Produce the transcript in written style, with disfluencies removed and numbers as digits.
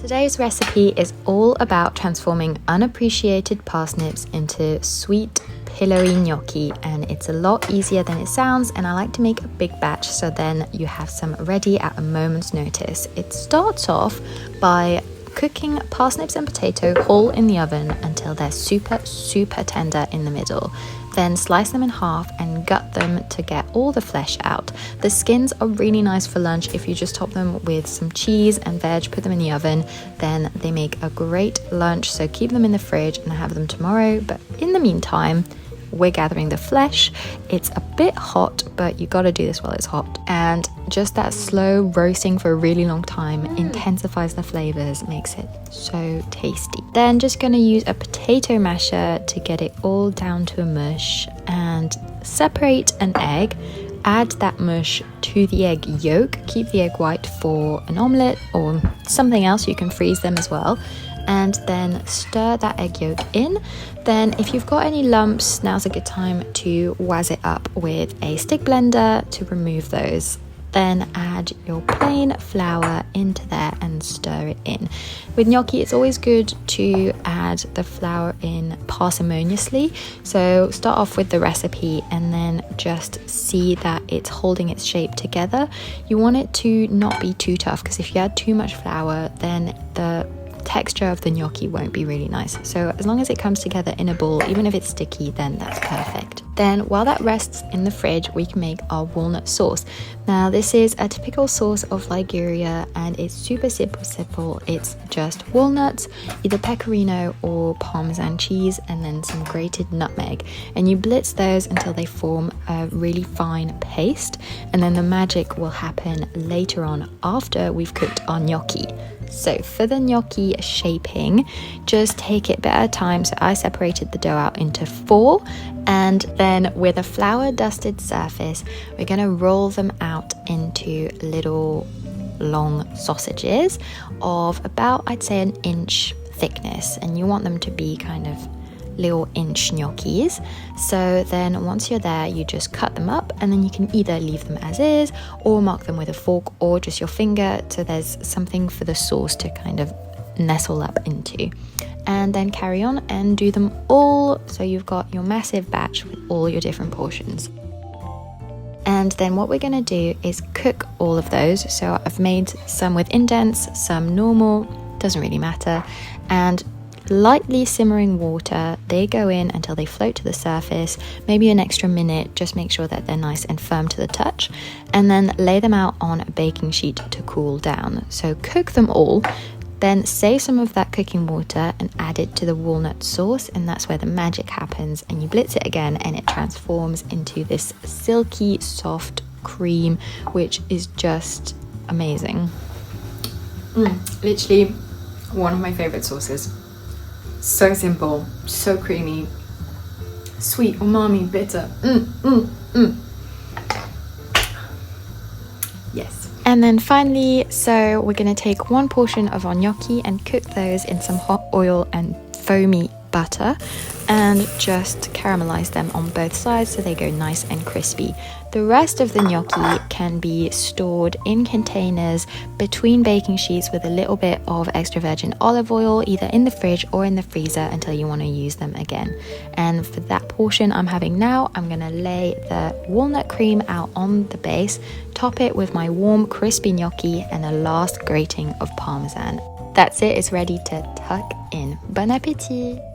Today's recipe is all about transforming unappreciated parsnips into sweet, pillowy gnocchi, and it's a lot easier than it sounds, and I like to make a big batch so then you have some ready at a moment's notice. It starts off by cooking parsnips and potato whole in the oven until they're super tender in the middle. Then slice them in half and gut them to get all the flesh out. The skins are really nice for lunch if you just top them with some cheese and veg, put them in the oven, then they make a great lunch, so keep them in the fridge and have them tomorrow. But in the meantime, we're gathering the flesh. It's a bit hot, but you gotta do this while it's hot. And just that slow roasting for a really long time intensifies the flavors, makes it so tasty. Then just gonna use a potato masher to get it all down to a mush and separate an egg. Add that mush to the egg yolk. Keep the egg white for an omelette or something else. You can freeze them as well. And then stir that egg yolk in. Then if you've got any lumps, now's a good time to wazz it up with a stick blender to remove those. Then add your plain flour into there and stir it in. With gnocchi, it's always good to add the flour in parsimoniously. So start off with the recipe and then just see that it's holding its shape together. You want it to not be too tough, because if you add too much flour, then the texture of the gnocchi won't be really nice. So as long as it comes together in a ball, even if it's sticky, then that's perfect. Then while that rests in the fridge, we can make our walnut sauce. Now this is a typical sauce of Liguria and it's super simple. It's just walnuts, either pecorino or Parmesan cheese, and then some grated nutmeg. And you blitz those until they form a really fine paste. And then the magic will happen later on after we've cooked our gnocchi. So for the gnocchi shaping, just take it a bit at a time. So I separated the dough out into 4, and then with a flour dusted surface, we're going to roll them out into little long sausages of about, I'd say, an inch thickness, and you want them to be kind of little inch gnocchis. So then once you're there, you just cut them up, and then you can either leave them as is or mark them with a fork or just your finger, so there's something for the sauce to kind of nestle up into. And then carry on and do them all, so you've got your massive batch with all your different portions. And then what we're going to do is cook all of those. So I've made some with indents, some normal, doesn't really matter, and lightly simmering water. They go in until they float to the surface, maybe an extra minute. Just make sure that they're nice and firm to the touch, and then lay them out on a baking sheet to cool down. So cook them all, then save some of that cooking water and add it to the walnut sauce, and that's where the magic happens. And you blitz it again and it transforms into this silky soft cream, which is just amazing. Literally one of my favorite sauces. So simple, so creamy, sweet, umami, bitter. Yes. And then finally, so we're going to take one portion of our gnocchi and cook those in some hot oil and foamy butter, and just caramelize them on both sides so they go nice and crispy. The rest of the gnocchi can be stored in containers between baking sheets with a little bit of extra virgin olive oil, either in the fridge or in the freezer, until you want to use them again. And for that portion I'm having now, I'm going to lay the walnut cream out on the base, top it with my warm crispy gnocchi, and a last grating of Parmesan. That's it, it's ready to tuck in. Bon appétit!